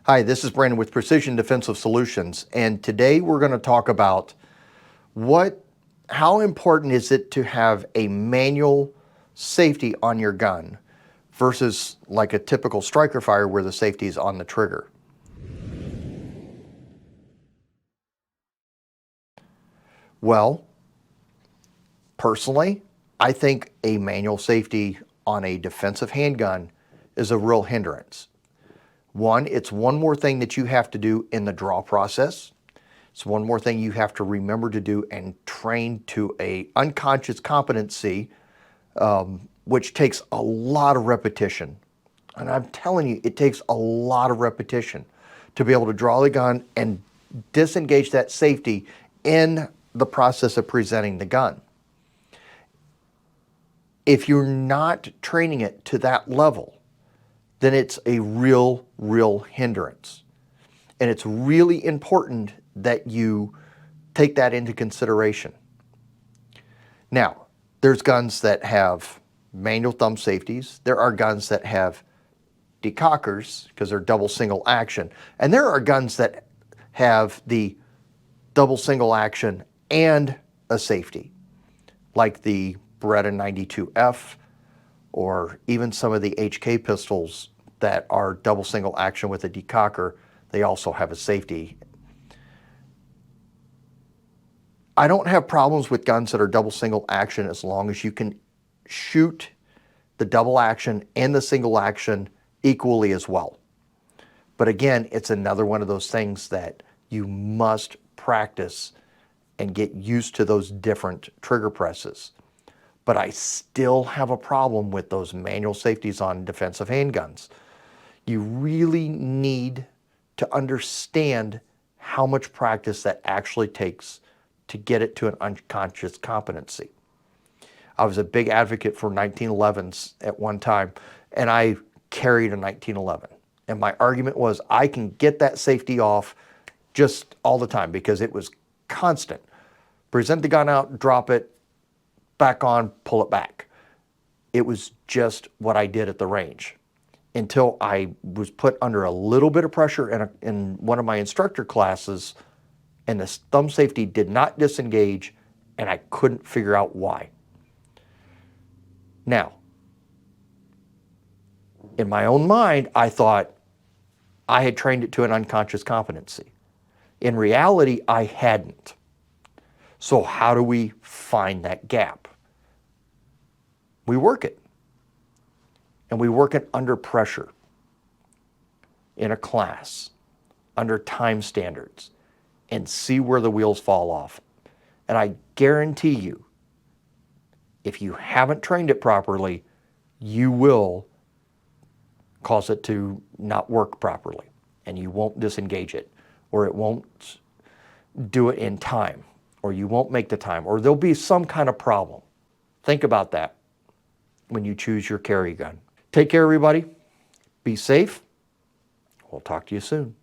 Hi, this is Brandon with Precision Defensive Solutions, and today we're going to talk about how important is it to have a manual safety on your gun versus like a typical striker fire where the safety is on the trigger. Well, personally, I think a manual safety on a defensive handgun is a real hindrance. One, it's one more thing that you have to do in the draw process. It's one more thing you have to remember to do and train to a unconscious competency, which takes a lot of repetition. And I'm telling you, it takes a lot of repetition to be able to draw the gun and disengage that safety in the process of presenting the gun. If you're not training it to that level, then it's a real hindrance. And it's really important that you take that into consideration. Now, there's guns that have manual thumb safeties. There are guns that have decockers because they're double single action. And there are guns that have the double single action and a safety, like the Beretta 92F, or even some of the HK pistols that are double single action with a decocker. They also have a safety. I don't have problems with guns that are double single action as long as you can shoot the double action and the single action equally as well. But again, it's another one of those things that you must practice and get used to those different trigger presses. But I still have a problem with those manual safeties on defensive handguns. You really need to understand how much practice that actually takes to get it to an unconscious competency. I was a big advocate for 1911s at one time, and I carried a 1911. And my argument was I can get that safety off just all the time because it was constant. Present the gun out, drop it, back on, pull it back. It was just what I did at the range until I was put under a little bit of pressure in one of my instructor classes, and the thumb safety did not disengage, and I couldn't figure out why. Now, in my own mind, I thought I had trained it to an unconscious competency. In reality, I hadn't. So how do we find that gap? We work it. And we work it under pressure, in a class, under time standards, and see where the wheels fall off. And I guarantee you, if you haven't trained it properly, you will cause it to not work properly, and you won't disengage it, or it won't do it in time, or you won't make the time, or there'll be some kind of problem. Think about that when you choose your carry gun. Take care, everybody. Be safe. We'll talk to you soon.